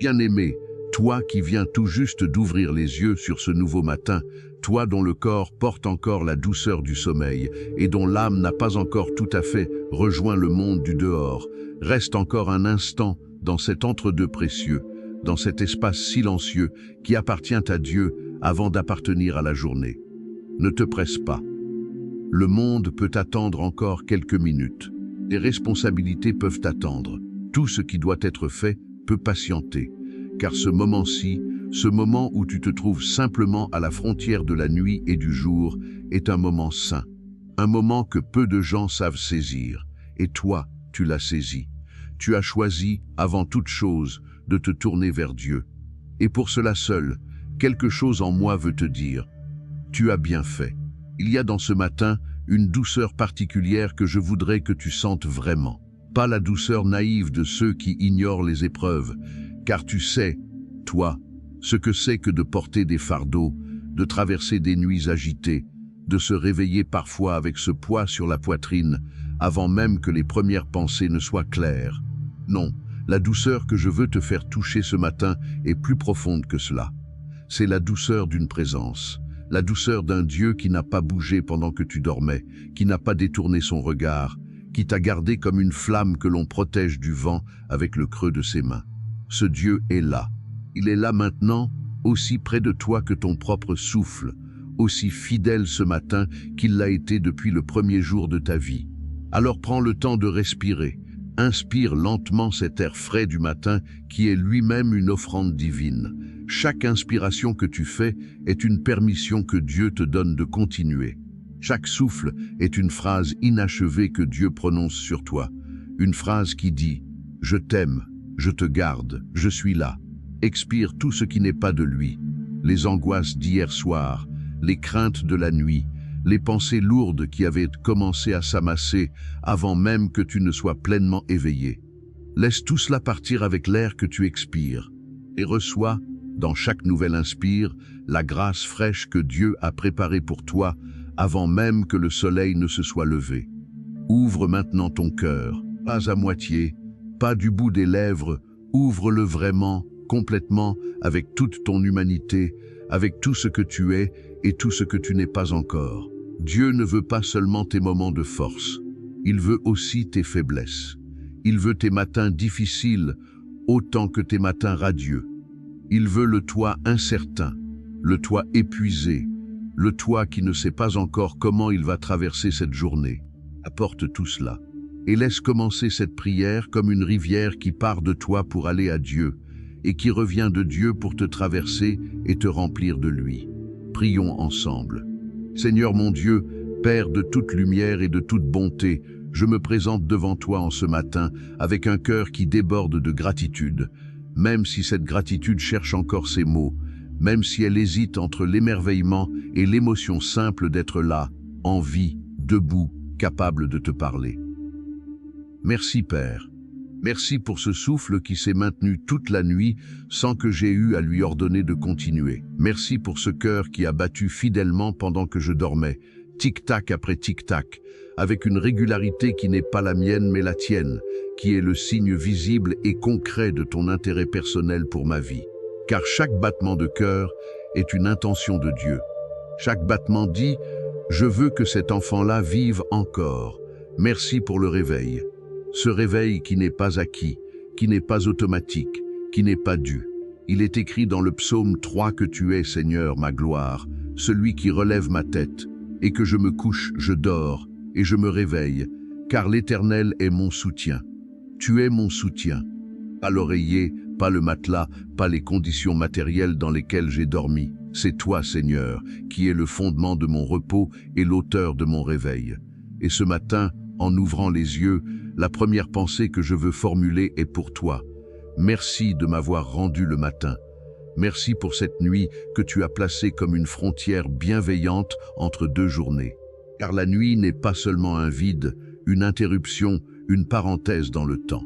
Bien-aimé, toi qui viens tout juste d'ouvrir les yeux sur ce nouveau matin, toi dont le corps porte encore la douceur du sommeil et dont l'âme n'a pas encore tout à fait rejoint le monde du dehors, reste encore un instant dans cet entre-deux précieux, dans cet espace silencieux qui appartient à Dieu avant d'appartenir à la journée. Ne te presse pas. Le monde peut attendre encore quelques minutes. Les responsabilités peuvent attendre. Tout ce qui doit être fait peut patienter. Car ce moment-ci, ce moment où tu te trouves simplement à la frontière de la nuit et du jour, est un moment saint. Un moment que peu de gens savent saisir. Et toi, tu l'as saisi. Tu as choisi, avant toute chose, de te tourner vers Dieu. Et pour cela seul, quelque chose en moi veut te dire, tu as bien fait. Il y a dans ce matin une douceur particulière que je voudrais que tu sentes vraiment. Pas la douceur naïve de ceux qui ignorent les épreuves, car tu sais, toi, ce que c'est que de porter des fardeaux, de traverser des nuits agitées, de se réveiller parfois avec ce poids sur la poitrine, avant même que les premières pensées ne soient claires. Non, la douceur que je veux te faire toucher ce matin est plus profonde que cela. C'est la douceur d'une présence, la douceur d'un Dieu qui n'a pas bougé pendant que tu dormais, qui n'a pas détourné son regard, qui t'a gardé comme une flamme que l'on protège du vent avec le creux de ses mains. Ce Dieu est là. Il est là maintenant, aussi près de toi que ton propre souffle, aussi fidèle ce matin qu'il l'a été depuis le premier jour de ta vie. Alors prends le temps de respirer. Inspire lentement cet air frais du matin qui est lui-même une offrande divine. Chaque inspiration que tu fais est une permission que Dieu te donne de continuer. Chaque souffle est une phrase inachevée que Dieu prononce sur toi. Une phrase qui dit « Je t'aime, je te garde, je suis là ». Expire tout ce qui n'est pas de lui. Les angoisses d'hier soir, les craintes de la nuit, les pensées lourdes qui avaient commencé à s'amasser avant même que tu ne sois pleinement éveillé. Laisse tout cela partir avec l'air que tu expires et reçois, dans chaque nouvelle inspire, la grâce fraîche que Dieu a préparée pour toi avant même que le soleil ne se soit levé. Ouvre maintenant ton cœur, pas à moitié, pas du bout des lèvres, ouvre-le vraiment, complètement, avec toute ton humanité, avec tout ce que tu es et tout ce que tu n'es pas encore. Dieu ne veut pas seulement tes moments de force, il veut aussi tes faiblesses. Il veut tes matins difficiles autant que tes matins radieux. Il veut le toi incertain, le toi épuisé, le toi qui ne sait pas encore comment il va traverser cette journée. Apporte tout cela et laisse commencer cette prière comme une rivière qui part de toi pour aller à Dieu et qui revient de Dieu pour te traverser et te remplir de lui. Prions ensemble. Seigneur mon Dieu, Père de toute lumière et de toute bonté, je me présente devant toi en ce matin avec un cœur qui déborde de gratitude, même si cette gratitude cherche encore ses mots, même si elle hésite entre l'émerveillement et l'émotion simple d'être là, en vie, debout, capable de te parler. Merci Père. Merci pour ce souffle qui s'est maintenu toute la nuit sans que j'aie eu à lui ordonner de continuer. Merci pour ce cœur qui a battu fidèlement pendant que je dormais, tic-tac après tic-tac, avec une régularité qui n'est pas la mienne mais la tienne, qui est le signe visible et concret de ton intérêt personnel pour ma vie. Car chaque battement de cœur est une intention de Dieu. Chaque battement dit « Je veux que cet enfant-là vive encore. Merci pour le réveil. » Ce réveil qui n'est pas acquis, qui n'est pas automatique, qui n'est pas dû. Il est écrit dans le psaume 3 que tu es, Seigneur, ma gloire, celui qui relève ma tête, et que je me couche, je dors, et je me réveille, car l'Éternel est mon soutien. Tu es mon soutien. Pas l'oreiller, pas le matelas, pas les conditions matérielles dans lesquelles j'ai dormi. C'est toi, Seigneur, qui es le fondement de mon repos et l'auteur de mon réveil. Et ce matin, en ouvrant les yeux, la première pensée que je veux formuler est pour toi. Merci de m'avoir rendu le matin. Merci pour cette nuit que tu as placée comme une frontière bienveillante entre deux journées. Car la nuit n'est pas seulement un vide, une interruption, une parenthèse dans le temps.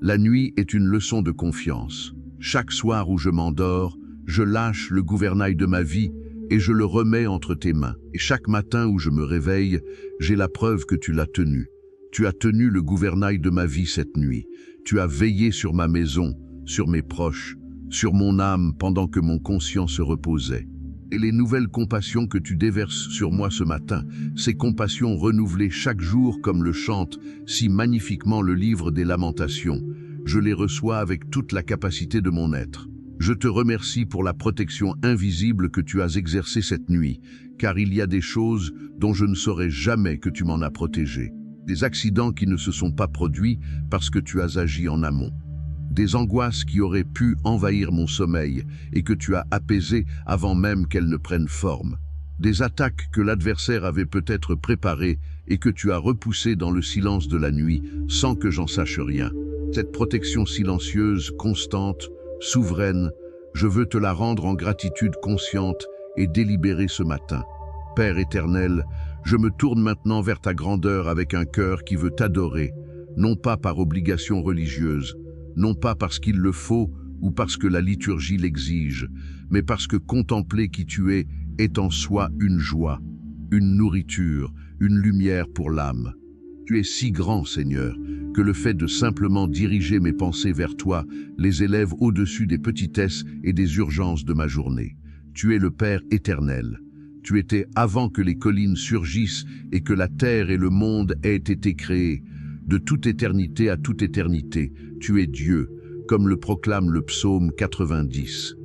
La nuit est une leçon de confiance. Chaque soir où je m'endors, je lâche le gouvernail de ma vie et je le remets entre tes mains. Et chaque matin où je me réveille, j'ai la preuve que tu l'as tenu. Tu as tenu le gouvernail de ma vie cette nuit. Tu as veillé sur ma maison, sur mes proches, sur mon âme pendant que mon conscient se reposait. Et les nouvelles compassions que tu déverses sur moi ce matin, ces compassions renouvelées chaque jour comme le chante si magnifiquement le livre des Lamentations, je les reçois avec toute la capacité de mon être. Je te remercie pour la protection invisible que tu as exercée cette nuit, car il y a des choses dont je ne saurais jamais que tu m'en as protégé. Des accidents qui ne se sont pas produits parce que tu as agi en amont. Des angoisses qui auraient pu envahir mon sommeil et que tu as apaisées avant même qu'elles ne prennent forme. Des attaques que l'adversaire avait peut-être préparées et que tu as repoussées dans le silence de la nuit sans que j'en sache rien. Cette protection silencieuse, constante, souveraine, je veux te la rendre en gratitude consciente et délibérée ce matin. Père éternel, je me tourne maintenant vers ta grandeur avec un cœur qui veut t'adorer, non pas par obligation religieuse, non pas parce qu'il le faut ou parce que la liturgie l'exige, mais parce que contempler qui tu es est en soi une joie, une nourriture, une lumière pour l'âme. Tu es si grand, Seigneur, que le fait de simplement diriger mes pensées vers toi les élève au-dessus des petitesses et des urgences de ma journée. Tu es le Père éternel. Tu étais avant que les collines surgissent et que la terre et le monde aient été créés. De toute éternité à toute éternité, tu es Dieu, comme le proclame le psaume 90.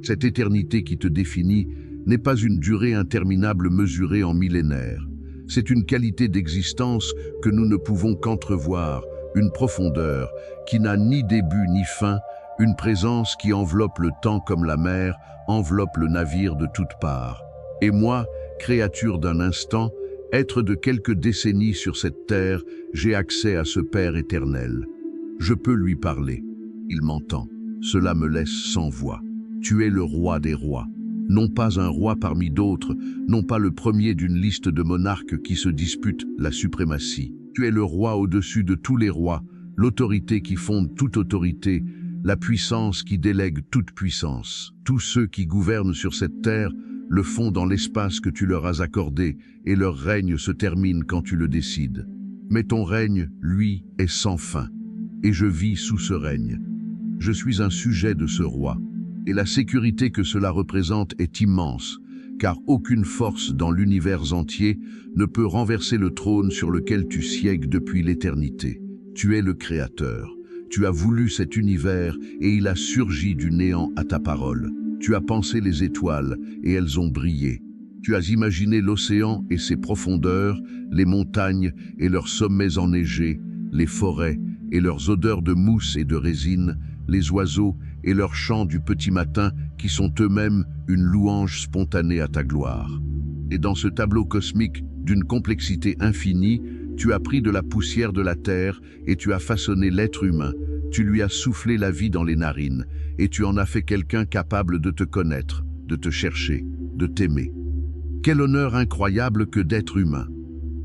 Cette éternité qui te définit n'est pas une durée interminable mesurée en millénaires. C'est une qualité d'existence que nous ne pouvons qu'entrevoir, une profondeur qui n'a ni début ni fin, une présence qui enveloppe le temps comme la mer enveloppe le navire de toutes parts. Et moi, créature d'un instant, être de quelques décennies sur cette terre, j'ai accès à ce Père éternel. Je peux lui parler. Il m'entend. Cela me laisse sans voix. Tu es le roi des rois. Non pas un roi parmi d'autres, non pas le premier d'une liste de monarques qui se disputent la suprématie. Tu es le roi au-dessus de tous les rois, l'autorité qui fonde toute autorité, la puissance qui délègue toute puissance. Tous ceux qui gouvernent sur cette terre le font dans l'espace que tu leur as accordé, et leur règne se termine quand tu le décides. Mais ton règne, lui, est sans fin, et je vis sous ce règne. Je suis un sujet de ce roi, et la sécurité que cela représente est immense, car aucune force dans l'univers entier ne peut renverser le trône sur lequel tu sièges depuis l'éternité. Tu es le Créateur. Tu as voulu cet univers et il a surgi du néant à ta parole. Tu as pensé les étoiles et elles ont brillé. Tu as imaginé l'océan et ses profondeurs, les montagnes et leurs sommets enneigés, les forêts et leurs odeurs de mousse et de résine, les oiseaux et leurs chants du petit matin qui sont eux-mêmes une louange spontanée à ta gloire. Et dans ce tableau cosmique d'une complexité infinie, tu as pris de la poussière de la terre et tu as façonné l'être humain, tu lui as soufflé la vie dans les narines et tu en as fait quelqu'un capable de te connaître, de te chercher, de t'aimer. Quel honneur incroyable que d'être humain.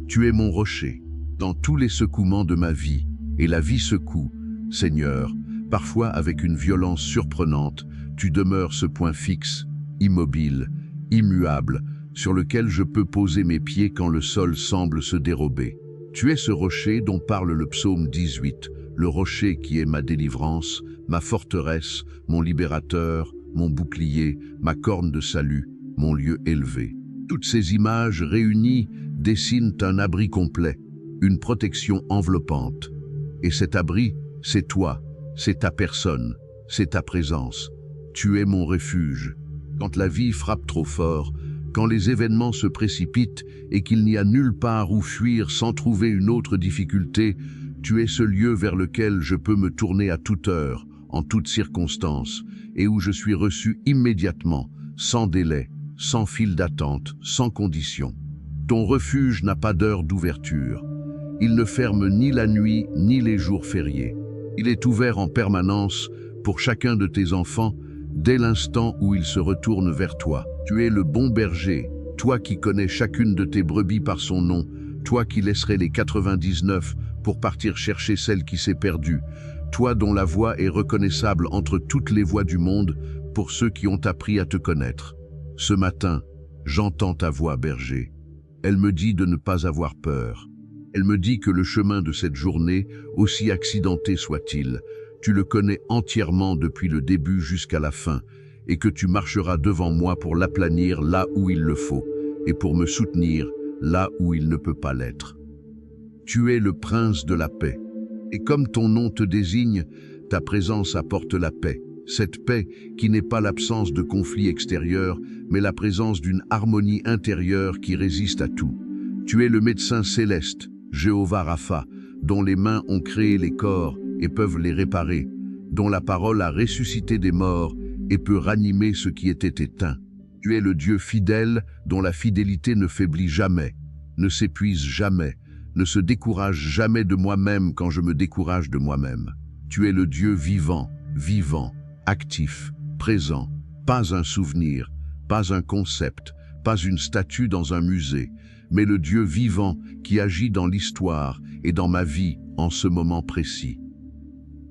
Tu es mon rocher, dans tous les secouements de ma vie, et la vie secoue, Seigneur, parfois avec une violence surprenante, tu demeures ce point fixe, immobile, immuable, sur lequel je peux poser mes pieds quand le sol semble se dérober. Tu es ce rocher dont parle le psaume 18, le rocher qui est ma délivrance, ma forteresse, mon libérateur, mon bouclier, ma corne de salut, mon lieu élevé. Toutes ces images réunies dessinent un abri complet, une protection enveloppante. Et cet abri, c'est toi, c'est ta personne, c'est ta présence. Tu es mon refuge. Quand la vie frappe trop fort, quand les événements se précipitent et qu'il n'y a nulle part où fuir sans trouver une autre difficulté, tu es ce lieu vers lequel je peux me tourner à toute heure, en toutes circonstances, et où je suis reçu immédiatement, sans délai, sans fil d'attente, sans condition. Ton refuge n'a pas d'heure d'ouverture. Il ne ferme ni la nuit ni les jours fériés. Il est ouvert en permanence pour chacun de tes enfants dès l'instant où ils se retournent vers toi. Tu es le bon berger, toi qui connais chacune de tes brebis par son nom, toi qui laisserais les 99 pour partir chercher celle qui s'est perdue, toi dont la voix est reconnaissable entre toutes les voix du monde pour ceux qui ont appris à te connaître. Ce matin, j'entends ta voix, berger. Elle me dit de ne pas avoir peur. Elle me dit que le chemin de cette journée, aussi accidenté soit-il, tu le connais entièrement depuis le début jusqu'à la fin, et que tu marcheras devant moi pour l'aplanir là où il le faut, et pour me soutenir là où il ne peut pas l'être. Tu es le prince de la paix, et comme ton nom te désigne, ta présence apporte la paix. Cette paix qui n'est pas l'absence de conflits extérieurs, mais la présence d'une harmonie intérieure qui résiste à tout. Tu es le médecin céleste, Jéhovah Rapha, dont les mains ont créé les corps et peuvent les réparer, dont la parole a ressuscité des morts et peut ranimer ce qui était éteint. Tu es le Dieu fidèle dont la fidélité ne faiblit jamais, ne s'épuise jamais, ne se décourage jamais de moi-même quand je me décourage de moi-même. Tu es le Dieu vivant, actif, présent, pas un souvenir, pas un concept, pas une statue dans un musée, mais le Dieu vivant qui agit dans l'histoire et dans ma vie en ce moment précis.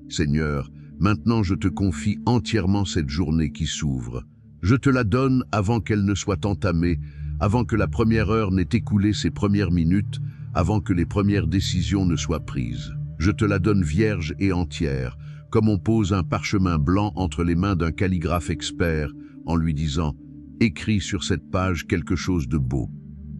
Seigneur, maintenant je te confie entièrement cette journée qui s'ouvre. Je te la donne avant qu'elle ne soit entamée, avant que la première heure n'ait écoulé ses premières minutes, avant que les premières décisions ne soient prises. Je te la donne vierge et entière, comme on pose un parchemin blanc entre les mains d'un calligraphe expert, en lui disant « Écris sur cette page quelque chose de beau ».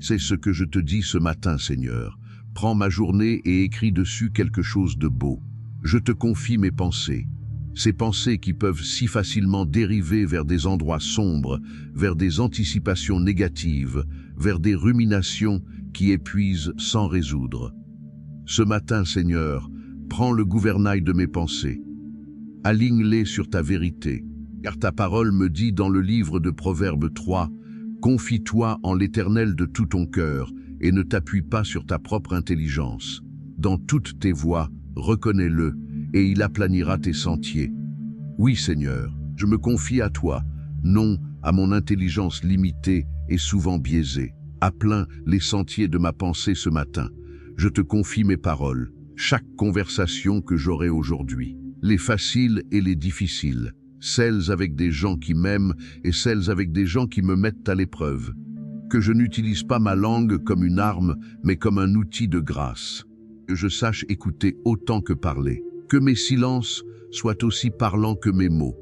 C'est ce que je te dis ce matin, Seigneur. Prends ma journée et écris dessus quelque chose de beau. Je te confie mes pensées. Ces pensées qui peuvent si facilement dériver vers des endroits sombres, vers des anticipations négatives, vers des ruminations qui épuisent sans résoudre. Ce matin, Seigneur, prends le gouvernail de mes pensées. Aligne-les sur ta vérité, car ta parole me dit dans le livre de Proverbes 3, « Confie-toi en l'Éternel de tout ton cœur et ne t'appuie pas sur ta propre intelligence. Dans toutes tes voies, reconnais-le, et il aplanira tes sentiers. » Oui, Seigneur, je me confie à toi, non à mon intelligence limitée et souvent biaisée. Aplanne les sentiers de ma pensée ce matin. Je te confie mes paroles, chaque conversation que j'aurai aujourd'hui, les faciles et les difficiles, celles avec des gens qui m'aiment et celles avec des gens qui me mettent à l'épreuve. Que je n'utilise pas ma langue comme une arme, mais comme un outil de grâce. Que je sache écouter autant que parler. Que mes silences soient aussi parlants que mes mots.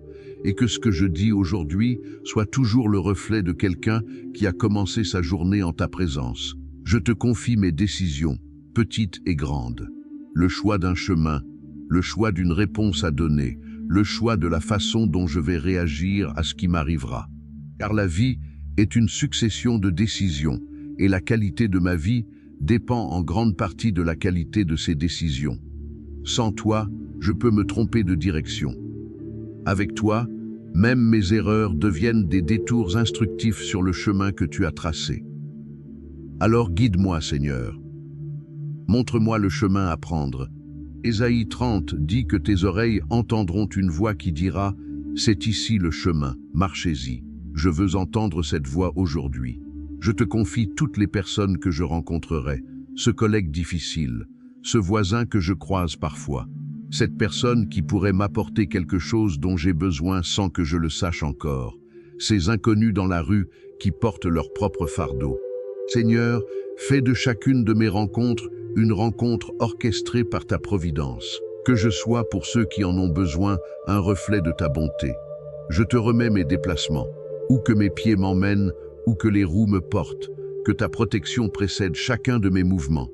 Et que ce que je dis aujourd'hui soit toujours le reflet de quelqu'un qui a commencé sa journée en ta présence. Je te confie mes décisions, petites et grandes. Le choix d'un chemin, le choix d'une réponse à donner, le choix de la façon dont je vais réagir à ce qui m'arrivera. Car la vie est une succession de décisions, et la qualité de ma vie dépend en grande partie de la qualité de ces décisions. Sans toi, je peux me tromper de direction. Avec toi, même mes erreurs deviennent des détours instructifs sur le chemin que tu as tracé. Alors guide-moi, Seigneur. Montre-moi le chemin à prendre. Ésaïe 30 dit que tes oreilles entendront une voix qui dira « C'est ici le chemin, marchez-y ». Je veux entendre cette voix aujourd'hui. Je te confie toutes les personnes que je rencontrerai, ce collègue difficile, ce voisin que je croise parfois, cette personne qui pourrait m'apporter quelque chose dont j'ai besoin sans que je le sache encore, ces inconnus dans la rue qui portent leur propre fardeau. Seigneur, fais de chacune de mes rencontres une rencontre orchestrée par ta providence. Que je sois pour ceux qui en ont besoin un reflet de ta bonté. Je te remets mes déplacements, où que mes pieds m'emmènent, où que les roues me portent, que ta protection précède chacun de mes mouvements,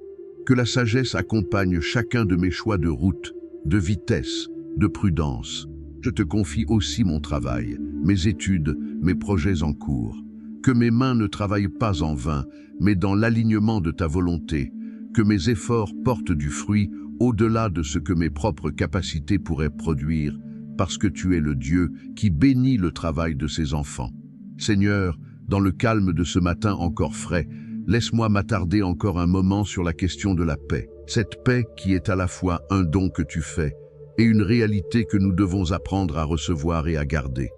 que la sagesse accompagne chacun de mes choix de route, de vitesse, de prudence. Je te confie aussi mon travail, mes études, mes projets en cours. Que mes mains ne travaillent pas en vain, mais dans l'alignement de ta volonté, que mes efforts portent du fruit au-delà de ce que mes propres capacités pourraient produire, parce que tu es le Dieu qui bénit le travail de ses enfants. Seigneur, dans le calme de ce matin encore frais, laisse-moi m'attarder encore un moment sur la question de la paix. Cette paix qui est à la fois un don que tu fais et une réalité que nous devons apprendre à recevoir et à garder.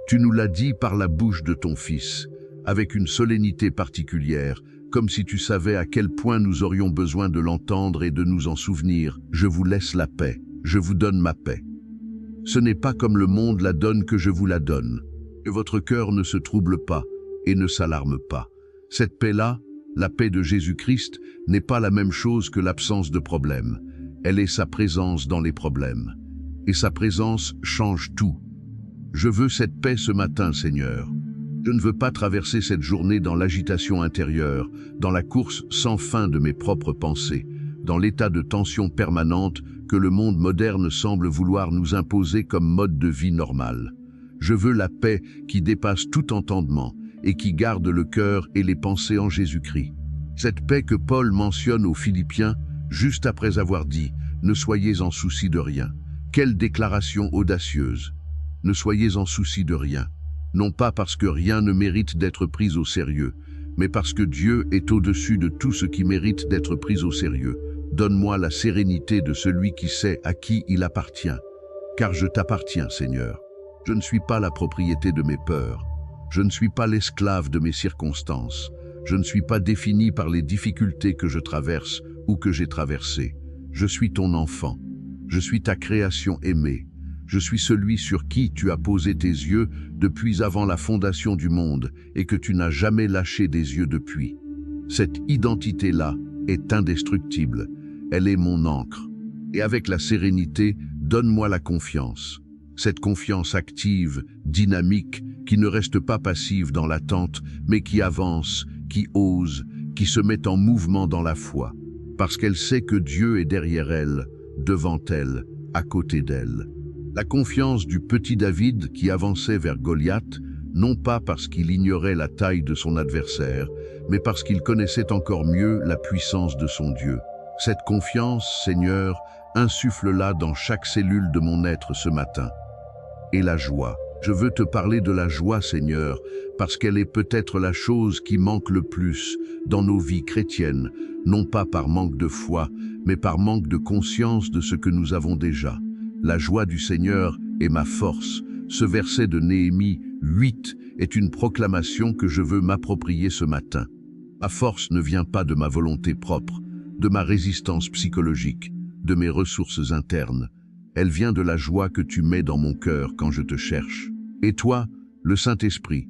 Tu nous l'as dit par la bouche de ton Fils, avec une solennité particulière, comme si tu savais à quel point nous aurions besoin de l'entendre et de nous en souvenir. Je vous laisse la paix, je vous donne ma paix. Ce n'est pas comme le monde la donne que je vous la donne. Que votre cœur ne se trouble pas et ne s'alarme pas. Cette paix-là, la paix de Jésus-Christ, n'est pas la même chose que l'absence de problèmes. Elle est sa présence dans les problèmes. et sa présence change tout. Je veux cette paix ce matin, Seigneur. Je ne veux pas traverser cette journée dans l'agitation intérieure, dans la course sans fin de mes propres pensées, dans l'état de tension permanente que le monde moderne semble vouloir nous imposer comme mode de vie normal. Je veux la paix qui dépasse tout entendement et qui garde le cœur et les pensées en Jésus-Christ. Cette paix que Paul mentionne aux Philippiens juste après avoir dit « Ne soyez en souci de rien ». Quelle déclaration audacieuse! Ne soyez en souci de rien. Non pas parce que rien ne mérite d'être pris au sérieux, mais parce que Dieu est au-dessus de tout ce qui mérite d'être pris au sérieux. Donne-moi la sérénité de celui qui sait à qui il appartient. Car je t'appartiens, Seigneur. Je ne suis pas la propriété de mes peurs. Je ne suis pas l'esclave de mes circonstances. Je ne suis pas défini par les difficultés que je traverse ou que j'ai traversées. Je suis ton enfant. Je suis ta création aimée. Je suis celui sur qui tu as posé tes yeux depuis avant la fondation du monde et que tu n'as jamais lâché des yeux depuis. Cette identité-là est indestructible. Elle est mon encre. Et avec la sérénité, donne-moi la confiance. Cette confiance active, dynamique, qui ne reste pas passive dans l'attente, mais qui avance, qui ose, qui se met en mouvement dans la foi. Parce qu'elle sait que Dieu est derrière elle, devant elle, à côté d'elle. La confiance du petit David qui avançait vers Goliath, non pas parce qu'il ignorait la taille de son adversaire, mais parce qu'il connaissait encore mieux la puissance de son Dieu. Cette confiance, Seigneur, insuffle-la dans chaque cellule de mon être ce matin. Et la joie. Je veux te parler de la joie, Seigneur, parce qu'elle est peut-être la chose qui manque le plus dans nos vies chrétiennes, non pas par manque de foi, mais par manque de conscience de ce que nous avons déjà. La joie du Seigneur est ma force. Ce verset de Néhémie 8 est une proclamation que je veux m'approprier ce matin. Ma force ne vient pas de ma volonté propre, de ma résistance psychologique, de mes ressources internes. Elle vient de la joie que tu mets dans mon cœur quand je te cherche. Et toi, le Saint-Esprit,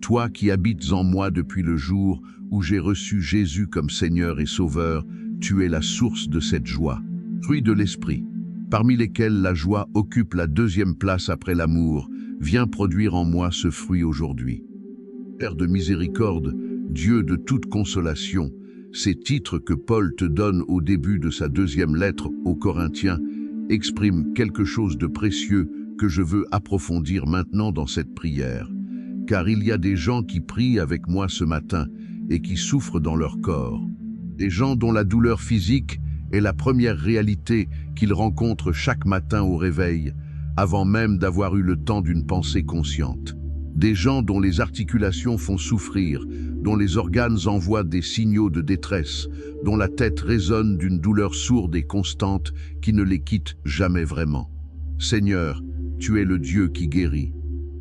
toi qui habites en moi depuis le jour où j'ai reçu Jésus comme Seigneur et Sauveur, tu es la source de cette joie. Fruit de l'Esprit, parmi lesquels la joie occupe la deuxième place après l'amour, viens produire en moi ce fruit aujourd'hui. Père de miséricorde, Dieu de toute consolation, ces titres que Paul te donne au début de sa deuxième lettre aux Corinthiens expriment quelque chose de précieux que je veux approfondir maintenant dans cette prière. Car il y a des gens qui prient avec moi ce matin et qui souffrent dans leur corps. Des gens dont la douleur physique est la première réalité qu'ils rencontrent chaque matin au réveil, avant même d'avoir eu le temps d'une pensée consciente. Des gens dont les articulations font souffrir, dont les organes envoient des signaux de détresse, dont la tête résonne d'une douleur sourde et constante qui ne les quitte jamais vraiment. Seigneur, tu es le Dieu qui guérit,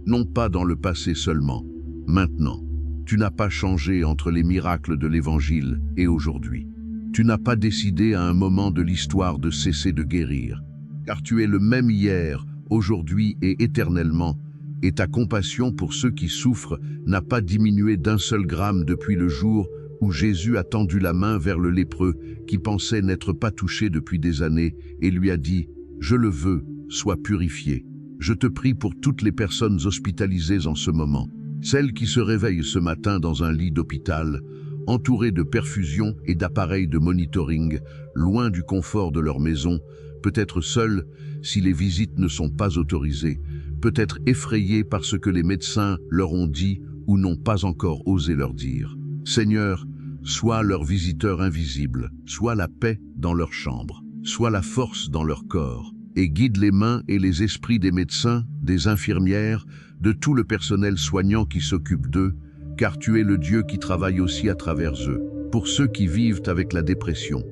non pas dans le passé seulement, maintenant. Tu n'as pas changé entre les miracles de l'Évangile et aujourd'hui. Tu n'as pas décidé à un moment de l'histoire de cesser de guérir, car tu es le même hier, aujourd'hui et éternellement, et ta compassion pour ceux qui souffrent n'a pas diminué d'un seul gramme depuis le jour où Jésus a tendu la main vers le lépreux qui pensait n'être pas touché depuis des années et lui a dit « Je le veux, sois purifié ». Je te prie pour toutes les personnes hospitalisées en ce moment, celles qui se réveillent ce matin dans un lit d'hôpital, entourées de perfusions et d'appareils de monitoring, loin du confort de leur maison, peut-être seules si les visites ne sont pas autorisées, peut-être effrayées par ce que les médecins leur ont dit ou n'ont pas encore osé leur dire. Seigneur, sois leur visiteur invisible, sois la paix dans leur chambre, sois la force dans leur corps, et guide les mains et les esprits des médecins, des infirmières, de tout le personnel soignant qui s'occupe d'eux, car tu es le Dieu qui travaille aussi à travers eux, pour ceux qui vivent avec la dépression.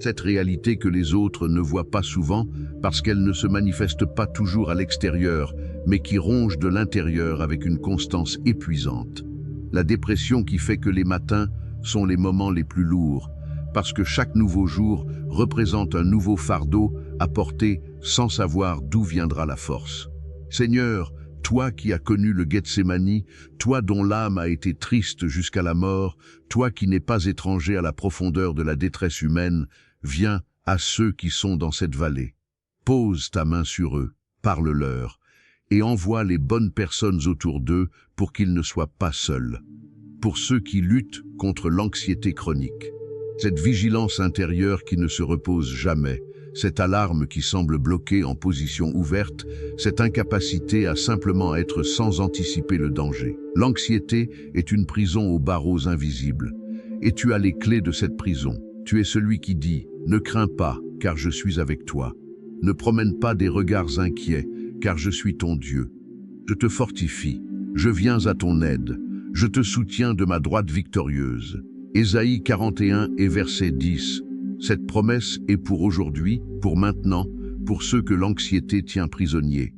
Cette réalité que les autres ne voient pas souvent parce qu'elle ne se manifeste pas toujours à l'extérieur, mais qui ronge de l'intérieur avec une constance épuisante. La dépression qui fait que les matins sont les moments les plus lourds, parce que chaque nouveau jour représente un nouveau fardeau à porter sans savoir d'où viendra la force. Seigneur, toi qui as connu le Gethsémani, toi dont l'âme a été triste jusqu'à la mort, toi qui n'es pas étranger à la profondeur de la détresse humaine, viens à ceux qui sont dans cette vallée. Pose ta main sur eux, parle-leur, et envoie les bonnes personnes autour d'eux pour qu'ils ne soient pas seuls. Pour ceux qui luttent contre l'anxiété chronique, cette vigilance intérieure qui ne se repose jamais, cette alarme qui semble bloquée en position ouverte, cette incapacité à simplement être sans anticiper le danger. L'anxiété est une prison aux barreaux invisibles, et tu as les clés de cette prison. Tu es celui qui dit « Ne crains pas, car je suis avec toi. Ne promène pas des regards inquiets, car je suis ton Dieu. Je te fortifie, je viens à ton aide, je te soutiens de ma droite victorieuse. » Ésaïe 41 et verset 10. Cette promesse est pour aujourd'hui, pour maintenant, pour ceux que l'anxiété tient prisonniers,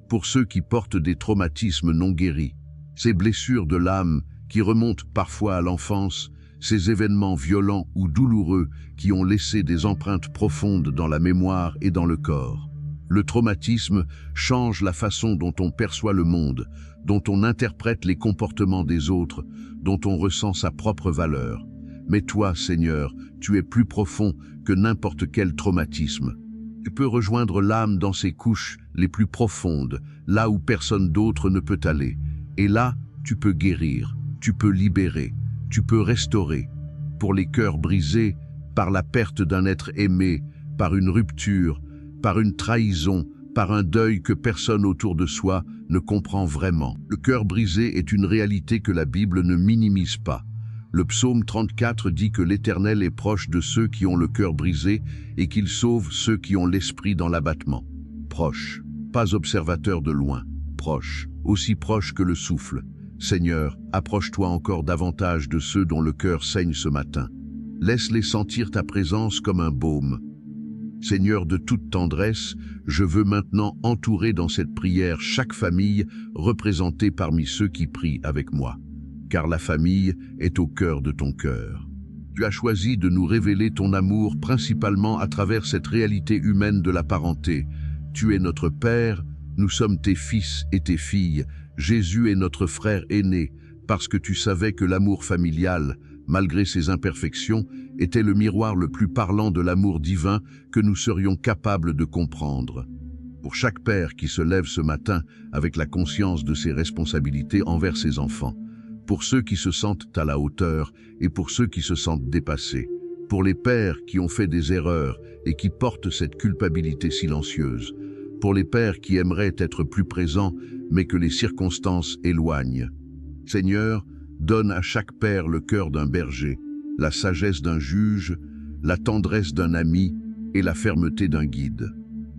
pour ceux qui portent des traumatismes non guéris, ces blessures de l'âme qui remontent parfois à l'enfance, ces événements violents ou douloureux qui ont laissé des empreintes profondes dans la mémoire et dans le corps. Le traumatisme change la façon dont on perçoit le monde, dont on interprète les comportements des autres, dont on ressent sa propre valeur. Mais toi, Seigneur, tu es plus profond que n'importe quel traumatisme. Tu peux rejoindre l'âme dans ses couches les plus profondes, là où personne d'autre ne peut aller. Et là, tu peux guérir, tu peux libérer, tu peux restaurer. Pour les cœurs brisés, par la perte d'un être aimé, par une rupture, par une trahison, par un deuil que personne autour de soi ne comprend vraiment. Le cœur brisé est une réalité que la Bible ne minimise pas. Le psaume 34 dit que l'Éternel est proche de ceux qui ont le cœur brisé et qu'il sauve ceux qui ont l'esprit dans l'abattement. Proche, pas observateur de loin, proche, aussi proche que le souffle. Seigneur, approche-toi encore davantage de ceux dont le cœur saigne ce matin. Laisse-les sentir ta présence comme un baume. Seigneur, de toute tendresse, je veux maintenant entourer dans cette prière chaque famille représentée parmi ceux qui prient avec moi. Car la famille est au cœur de ton cœur. Tu as choisi de nous révéler ton amour principalement à travers cette réalité humaine de la parenté. Tu es notre Père, nous sommes tes fils et tes filles. Jésus est notre frère aîné, parce que tu savais que l'amour familial, malgré ses imperfections, était le miroir le plus parlant de l'amour divin que nous serions capables de comprendre. Pour chaque père qui se lève ce matin avec la conscience de ses responsabilités envers ses enfants, pour ceux qui se sentent à la hauteur et pour ceux qui se sentent dépassés, pour les pères qui ont fait des erreurs et qui portent cette culpabilité silencieuse, pour les pères qui aimeraient être plus présents mais que les circonstances éloignent. Seigneur, donne à chaque père le cœur d'un berger, la sagesse d'un juge, la tendresse d'un ami et la fermeté d'un guide.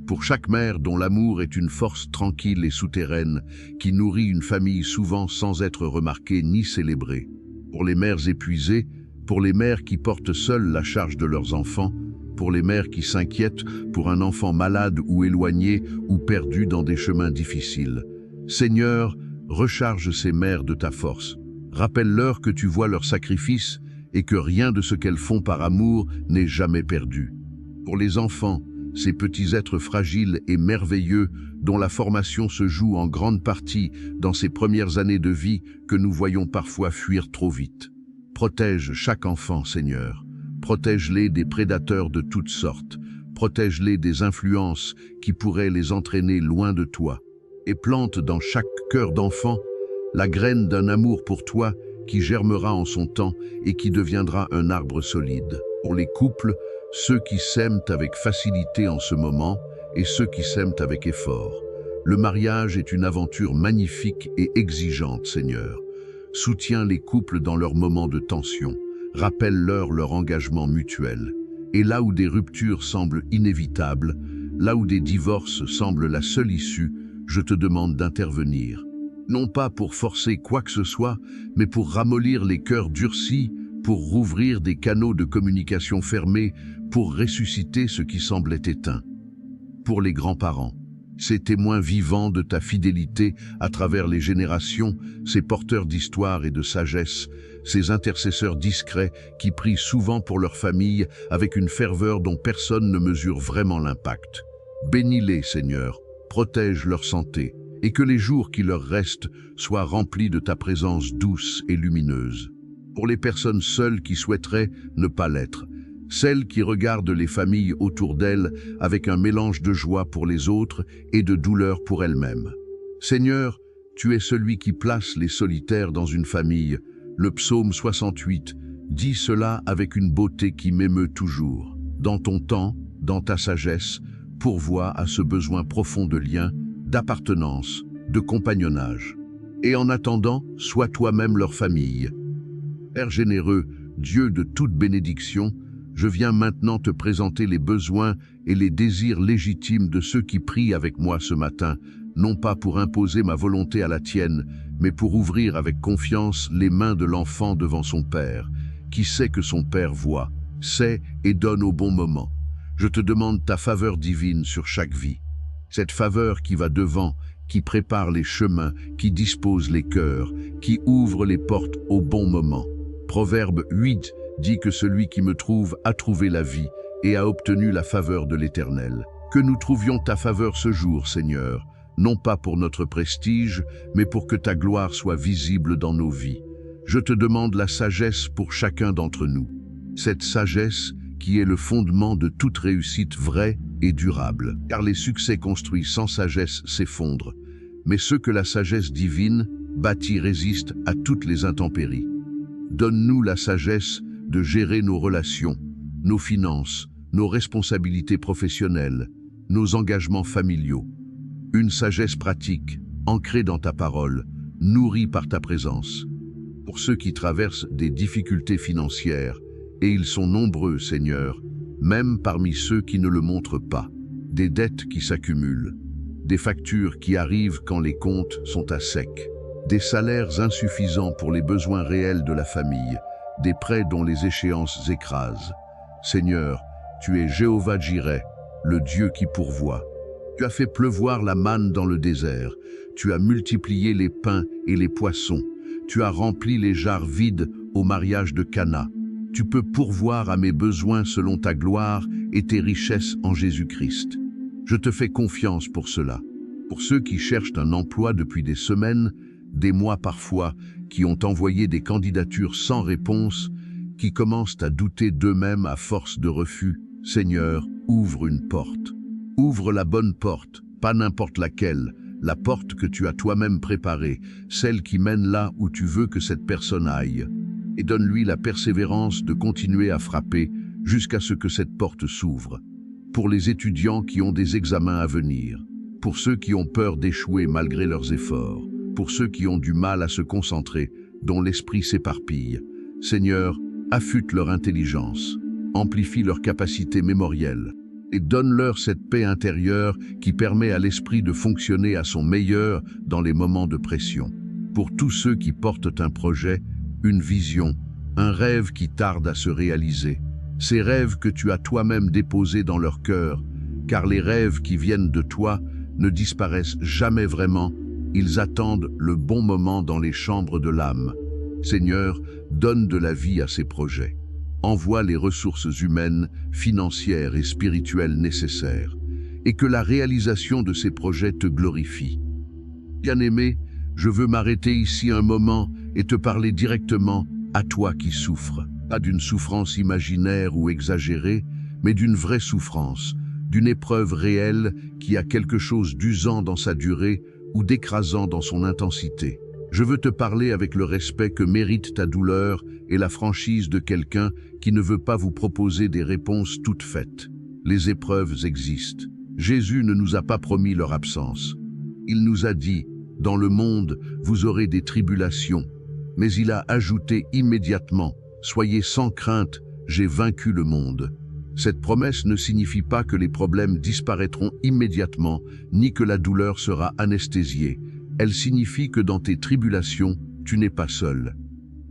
Pour chaque mère dont l'amour est une force tranquille et souterraine qui nourrit une famille souvent sans être remarquée ni célébrée. Pour les mères épuisées, pour les mères qui portent seules la charge de leurs enfants, pour les mères qui s'inquiètent pour un enfant malade ou éloigné ou perdu dans des chemins difficiles. Seigneur, recharge ces mères de ta force. Rappelle-leur que tu vois leur sacrifice et que rien de ce qu'elles font par amour n'est jamais perdu. Pour les enfants, ces petits êtres fragiles et merveilleux dont la formation se joue en grande partie dans ces premières années de vie que nous voyons parfois fuir trop vite. Protège chaque enfant, Seigneur. Protège-les des prédateurs de toutes sortes. Protège-les des influences qui pourraient les entraîner loin de toi. Et plante dans chaque cœur d'enfant la graine d'un amour pour toi qui germera en son temps et qui deviendra un arbre solide. Pour les couples, ceux qui s'aiment avec facilité en ce moment et ceux qui s'aiment avec effort. Le mariage est une aventure magnifique et exigeante, Seigneur. Soutiens les couples dans leurs moments de tension. Rappelle-leur leur engagement mutuel. Et là où des ruptures semblent inévitables, là où des divorces semblent la seule issue, je te demande d'intervenir. Non pas pour forcer quoi que ce soit, mais pour ramollir les cœurs durcis, pour rouvrir des canaux de communication fermés, pour ressusciter ce qui semblait éteint. Pour les grands-parents, ces témoins vivants de ta fidélité à travers les générations, ces porteurs d'histoire et de sagesse, ces intercesseurs discrets qui prient souvent pour leur famille avec une ferveur dont personne ne mesure vraiment l'impact. Bénis-les, Seigneur, protège leur santé, et que les jours qui leur restent soient remplis de ta présence douce et lumineuse. Pour les personnes seules qui souhaiteraient ne pas l'être, celle qui regarde les familles autour d'elle avec un mélange de joie pour les autres et de douleur pour elle-même. Seigneur, tu es celui qui place les solitaires dans une famille. Le psaume 68 dit cela avec une beauté qui m'émeut toujours. Dans ton temps, dans ta sagesse, pourvois à ce besoin profond de lien, d'appartenance, de compagnonnage. Et en attendant, sois toi-même leur famille. Père généreux, Dieu de toute bénédiction, je viens maintenant te présenter les besoins et les désirs légitimes de ceux qui prient avec moi ce matin, non pas pour imposer ma volonté à la tienne, mais pour ouvrir avec confiance les mains de l'enfant devant son Père, qui sait que son Père voit, sait et donne au bon moment. Je te demande ta faveur divine sur chaque vie. Cette faveur qui va devant, qui prépare les chemins, qui dispose les cœurs, qui ouvre les portes au bon moment. Proverbe 8 dit que celui qui me trouve a trouvé la vie et a obtenu la faveur de l'Éternel. Que nous trouvions ta faveur ce jour, Seigneur, non pas pour notre prestige, mais pour que ta gloire soit visible dans nos vies. Je te demande la sagesse pour chacun d'entre nous. Cette sagesse qui est le fondement de toute réussite vraie et durable. Car les succès construits sans sagesse s'effondrent, mais ceux que la sagesse divine bâtit résistent à toutes les intempéries. Donne-nous la sagesse de gérer nos relations, nos finances, nos responsabilités professionnelles, nos engagements familiaux. Une sagesse pratique, ancrée dans ta parole, nourrie par ta présence. Pour ceux qui traversent des difficultés financières, et ils sont nombreux, Seigneur, même parmi ceux qui ne le montrent pas, des dettes qui s'accumulent, des factures qui arrivent quand les comptes sont à sec, des salaires insuffisants pour les besoins réels de la famille, des prêts dont les échéances écrasent. Seigneur, tu es Jéhovah Jireh, le Dieu qui pourvoit. Tu as fait pleuvoir la manne dans le désert, tu as multiplié les pains et les poissons, tu as rempli les jarres vides au mariage de Cana. Tu peux pourvoir à mes besoins selon ta gloire et tes richesses en Jésus-Christ. Je te fais confiance pour cela. Pour ceux qui cherchent un emploi depuis des semaines, des mois parfois, qui ont envoyé des candidatures sans réponse, qui commencent à douter d'eux-mêmes à force de refus, Seigneur, ouvre une porte. Ouvre la bonne porte, pas n'importe laquelle, la porte que tu as toi-même préparée, celle qui mène là où tu veux que cette personne aille. Et donne-lui la persévérance de continuer à frapper jusqu'à ce que cette porte s'ouvre. Pour les étudiants qui ont des examens à venir, pour ceux qui ont peur d'échouer malgré leurs efforts, pour ceux qui ont du mal à se concentrer, dont l'esprit s'éparpille, Seigneur, affûte leur intelligence, amplifie leur capacité mémorielle et donne-leur cette paix intérieure qui permet à l'esprit de fonctionner à son meilleur dans les moments de pression. Pour tous ceux qui portent un projet, une vision, un rêve qui tarde à se réaliser, ces rêves que tu as toi-même déposés dans leur cœur, car les rêves qui viennent de toi ne disparaissent jamais vraiment, ils attendent le bon moment dans les chambres de l'âme. Seigneur, donne de la vie à ces projets. Envoie les ressources humaines, financières et spirituelles nécessaires, et que la réalisation de ces projets te glorifie. Bien-aimé, je veux m'arrêter ici un moment et te parler directement à toi qui souffres. Pas d'une souffrance imaginaire ou exagérée, mais d'une vraie souffrance, d'une épreuve réelle qui a quelque chose d'usant dans sa durée ou d'écrasant dans son intensité. Je veux te parler avec le respect que mérite ta douleur et la franchise de quelqu'un qui ne veut pas vous proposer des réponses toutes faites. Les épreuves existent. Jésus ne nous a pas promis leur absence. Il nous a dit, « Dans le monde, vous aurez des tribulations ». Mais il a ajouté immédiatement, « Soyez sans crainte, j'ai vaincu le monde ». Cette promesse ne signifie pas que les problèmes disparaîtront immédiatement, ni que la douleur sera anesthésiée. Elle signifie que dans tes tribulations, tu n'es pas seul.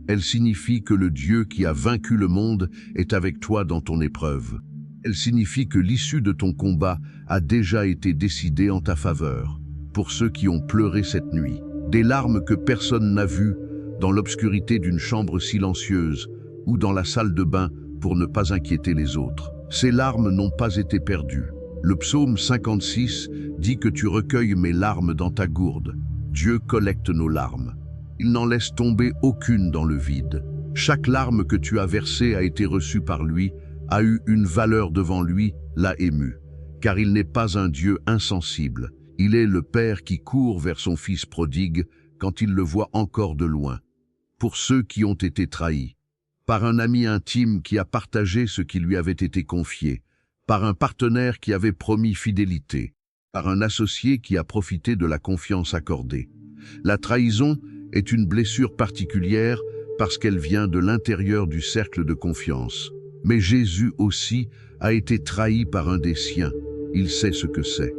Elle signifie que le Dieu qui a vaincu le monde est avec toi dans ton épreuve. Elle signifie que l'issue de ton combat a déjà été décidée en ta faveur. Pour ceux qui ont pleuré cette nuit, des larmes que personne n'a vues, dans l'obscurité d'une chambre silencieuse ou dans la salle de bain pour ne pas inquiéter les autres. Ces larmes n'ont pas été perdues. Le psaume 56 dit que tu recueilles mes larmes dans ta gourde. Dieu collecte nos larmes. Il n'en laisse tomber aucune dans le vide. Chaque larme que tu as versée a été reçue par lui a eu une valeur devant lui, l'a ému. Car il n'est pas un Dieu insensible. Il est le Père qui court vers son Fils prodigue quand il le voit encore de loin. Pour ceux qui ont été trahis, par un ami intime qui a partagé ce qui lui avait été confié, par un partenaire qui avait promis fidélité, par un associé qui a profité de la confiance accordée. La trahison est une blessure particulière parce qu'elle vient de l'intérieur du cercle de confiance. Mais Jésus aussi a été trahi par un des siens. Il sait ce que c'est.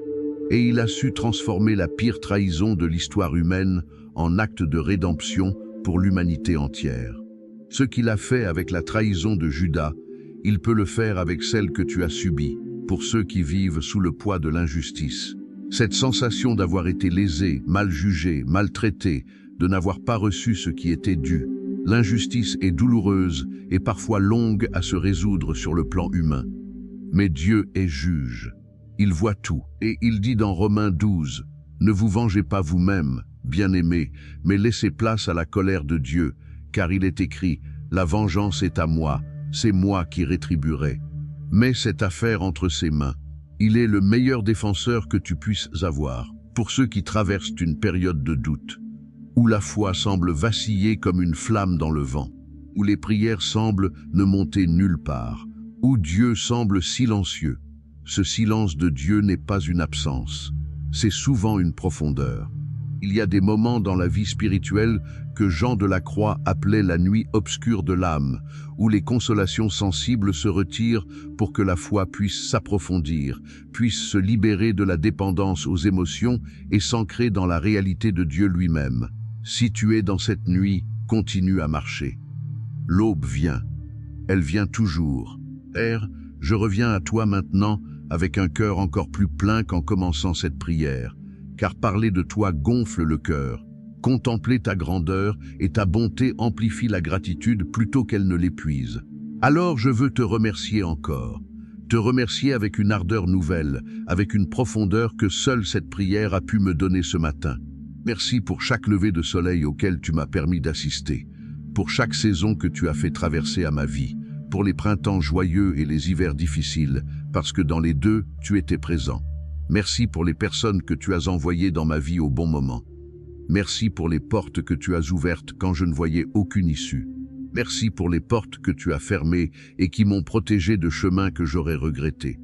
Et il a su transformer la pire trahison de l'histoire humaine en acte de rédemption pour l'humanité entière. Ce qu'il a fait avec la trahison de Judas, il peut le faire avec celle que tu as subie, pour ceux qui vivent sous le poids de l'injustice. Cette sensation d'avoir été lésé, mal jugé, maltraité, de n'avoir pas reçu ce qui était dû. L'injustice est douloureuse et parfois longue à se résoudre sur le plan humain. Mais Dieu est juge. Il voit tout, et il dit dans Romains 12, « Ne vous vengez pas vous-même, bien-aimés, mais laissez place à la colère de Dieu, car il est écrit, « La vengeance est à moi, c'est moi qui rétribuerai. » Mets cette affaire entre ses mains. Il est le meilleur défenseur que tu puisses avoir, pour ceux qui traversent une période de doute, où la foi semble vaciller comme une flamme dans le vent, où les prières semblent ne monter nulle part, où Dieu semble silencieux. Ce silence de Dieu n'est pas une absence, c'est souvent une profondeur. Il y a des moments dans la vie spirituelle que Jean de la Croix appelait la nuit obscure de l'âme, où les consolations sensibles se retirent pour que la foi puisse s'approfondir, puisse se libérer de la dépendance aux émotions et s'ancrer dans la réalité de Dieu lui-même. Si tu es dans cette nuit, continue à marcher. L'aube vient. Elle vient toujours. Père, je reviens à toi maintenant avec un cœur encore plus plein qu'en commençant cette prière, car parler de toi gonfle le cœur. Contempler ta grandeur et ta bonté amplifie la gratitude plutôt qu'elle ne l'épuise. Alors je veux te remercier encore. Te remercier avec une ardeur nouvelle, avec une profondeur que seule cette prière a pu me donner ce matin. Merci pour chaque lever de soleil auquel tu m'as permis d'assister, pour chaque saison que tu as fait traverser à ma vie, pour les printemps joyeux et les hivers difficiles, parce que dans les deux, tu étais présent. Merci pour les personnes que tu as envoyées dans ma vie au bon moment. Merci pour les portes que tu as ouvertes quand je ne voyais aucune issue. Merci pour les portes que tu as fermées et qui m'ont protégé de chemins que j'aurais regrettés.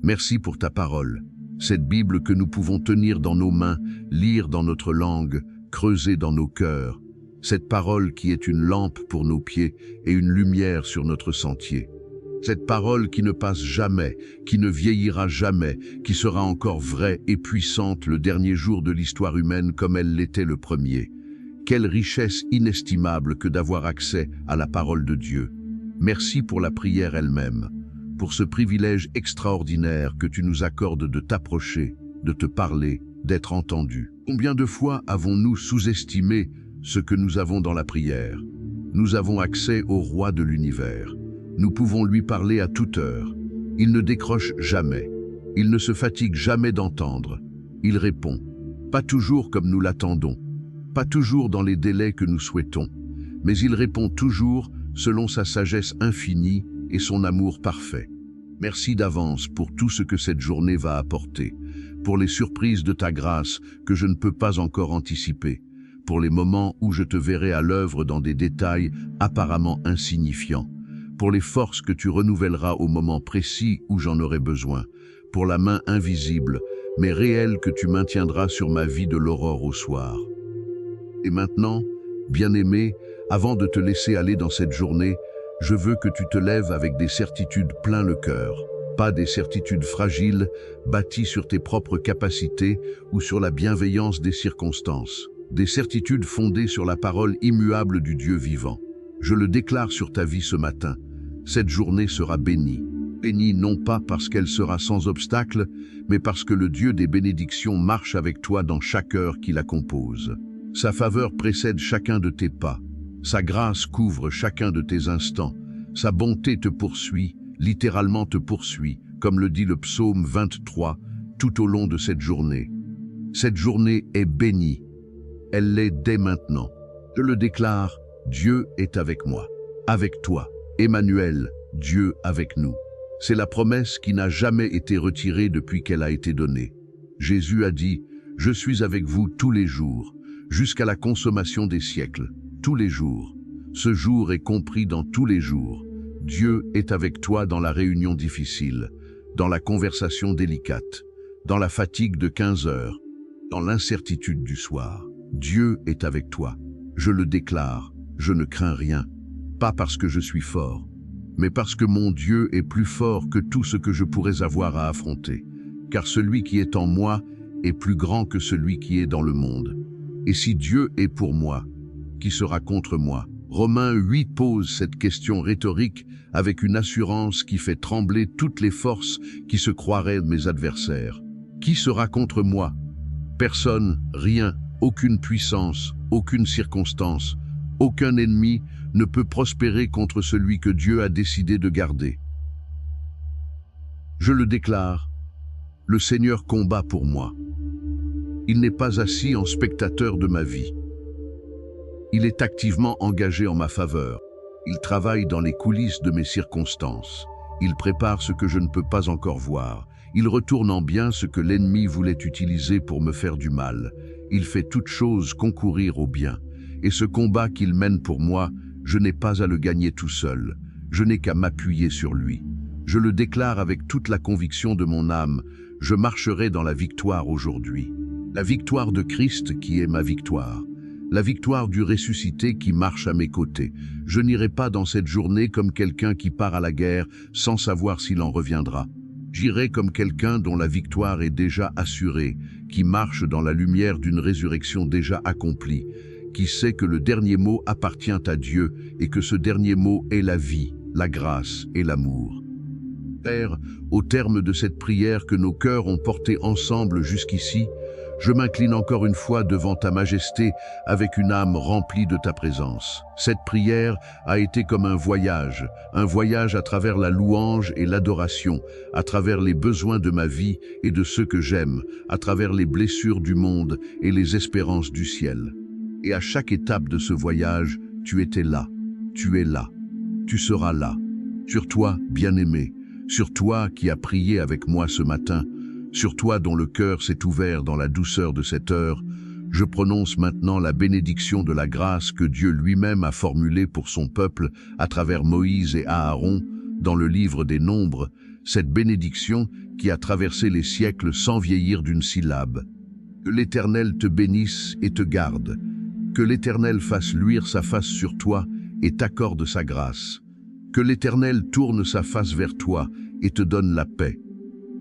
Merci pour ta parole, cette Bible que nous pouvons tenir dans nos mains, lire dans notre langue, creuser dans nos cœurs. Cette parole qui est une lampe pour nos pieds et une lumière sur notre sentier. Cette parole qui ne passe jamais, qui ne vieillira jamais, qui sera encore vraie et puissante le dernier jour de l'histoire humaine comme elle l'était le premier. Quelle richesse inestimable que d'avoir accès à la parole de Dieu. Merci pour la prière elle-même, pour ce privilège extraordinaire que tu nous accordes de t'approcher, de te parler, d'être entendu. Combien de fois avons-nous sous-estimé ce que nous avons dans la prière? Nous avons accès au roi de l'univers. Nous pouvons lui parler à toute heure. Il ne décroche jamais. Il ne se fatigue jamais d'entendre. Il répond. Pas toujours comme nous l'attendons. Pas toujours dans les délais que nous souhaitons. Mais il répond toujours selon sa sagesse infinie et son amour parfait. Merci d'avance pour tout ce que cette journée va apporter, pour les surprises de ta grâce que je ne peux pas encore anticiper, pour les moments où je te verrai à l'œuvre dans des détails apparemment insignifiants, pour les forces que tu renouvelleras au moment précis où j'en aurai besoin, pour la main invisible, mais réelle que tu maintiendras sur ma vie de l'aurore au soir. Et maintenant, bien-aimé, avant de te laisser aller dans cette journée, je veux que tu te lèves avec des certitudes plein le cœur, pas des certitudes fragiles, bâties sur tes propres capacités ou sur la bienveillance des circonstances, des certitudes fondées sur la parole immuable du Dieu vivant. Je le déclare sur ta vie ce matin, cette journée sera bénie. Bénie non pas parce qu'elle sera sans obstacle, mais parce que le Dieu des bénédictions marche avec toi dans chaque heure qui la compose. Sa faveur précède chacun de tes pas. Sa grâce couvre chacun de tes instants. Sa bonté te poursuit, littéralement te poursuit, comme le dit le psaume 23, tout au long de cette journée. Cette journée est bénie. Elle l'est dès maintenant. Je le déclare, Dieu est avec moi, avec toi. Emmanuel, Dieu avec nous. C'est la promesse qui n'a jamais été retirée depuis qu'elle a été donnée. Jésus a dit, « Je suis avec vous tous les jours, jusqu'à la consommation des siècles, tous les jours. » Ce jour est compris dans tous les jours. Dieu est avec toi dans la réunion difficile, dans la conversation délicate, dans la fatigue de 15 heures, dans l'incertitude du soir. Dieu est avec toi. Je le déclare, je ne crains rien, pas parce que je suis fort, mais parce que mon Dieu est plus fort que tout ce que je pourrais avoir à affronter. Car celui qui est en moi est plus grand que celui qui est dans le monde. Et si Dieu est pour moi, qui sera contre moi? Romains 8 pose cette question rhétorique avec une assurance qui fait trembler toutes les forces qui se croiraient mes adversaires. Qui sera contre moi? Personne, rien, aucune puissance, aucune circonstance, aucun ennemi ne peut prospérer contre celui que Dieu a décidé de garder. Je le déclare, le Seigneur combat pour moi. Il n'est pas assis en spectateur de ma vie. Il est activement engagé en ma faveur. Il travaille dans les coulisses de mes circonstances. Il prépare ce que je ne peux pas encore voir. Il retourne en bien ce que l'ennemi voulait utiliser pour me faire du mal. Il fait toutes choses concourir au bien. Et ce combat qu'il mène pour moi, je n'ai pas à le gagner tout seul. Je n'ai qu'à m'appuyer sur lui. Je le déclare avec toute la conviction de mon âme. Je marcherai dans la victoire aujourd'hui. La victoire de Christ qui est ma victoire. La victoire du ressuscité qui marche à mes côtés. Je n'irai pas dans cette journée comme quelqu'un qui part à la guerre sans savoir s'il en reviendra. J'irai comme quelqu'un dont la victoire est déjà assurée, qui marche dans la lumière d'une résurrection déjà accomplie, qui sait que le dernier mot appartient à Dieu et que ce dernier mot est la vie, la grâce et l'amour. Père, au terme de cette prière que nos cœurs ont portée ensemble jusqu'ici, je m'incline encore une fois devant ta majesté avec une âme remplie de ta présence. Cette prière a été comme un voyage à travers la louange et l'adoration, à travers les besoins de ma vie et de ceux que j'aime, à travers les blessures du monde et les espérances du ciel. Et à chaque étape de ce voyage, tu étais là, tu es là, tu seras là. Sur toi, bien-aimé, sur toi qui as prié avec moi ce matin, sur toi dont le cœur s'est ouvert dans la douceur de cette heure, je prononce maintenant la bénédiction de la grâce que Dieu lui-même a formulée pour son peuple à travers Moïse et Aaron dans le livre des Nombres, cette bénédiction qui a traversé les siècles sans vieillir d'une syllabe. Que l'Éternel te bénisse et te garde, que l'Éternel fasse luire sa face sur toi et t'accorde sa grâce, que l'Éternel tourne sa face vers toi et te donne la paix.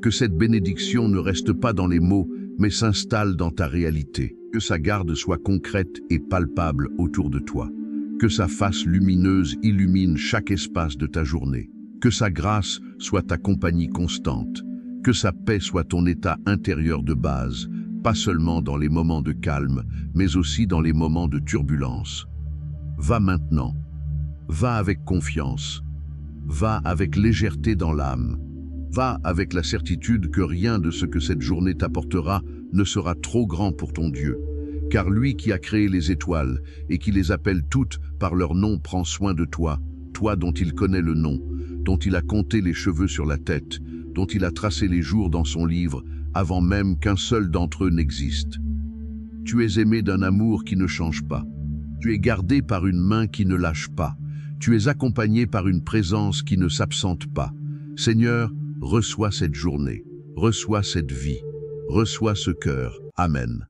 Que cette bénédiction ne reste pas dans les mots, mais s'installe dans ta réalité. Que sa garde soit concrète et palpable autour de toi. Que sa face lumineuse illumine chaque espace de ta journée. Que sa grâce soit ta compagnie constante. Que sa paix soit ton état intérieur de base, pas seulement dans les moments de calme, mais aussi dans les moments de turbulence. Va maintenant. Va avec confiance. Va avec légèreté dans l'âme. Va avec la certitude que rien de ce que cette journée t'apportera ne sera trop grand pour ton Dieu. Car lui qui a créé les étoiles et qui les appelle toutes par leur nom prend soin de toi, toi dont il connaît le nom, dont il a compté les cheveux sur la tête, dont il a tracé les jours dans son livre, avant même qu'un seul d'entre eux n'existe. Tu es aimé d'un amour qui ne change pas. Tu es gardé par une main qui ne lâche pas. Tu es accompagné par une présence qui ne s'absente pas. Seigneur, reçois cette journée, reçois cette vie, reçois ce cœur. Amen.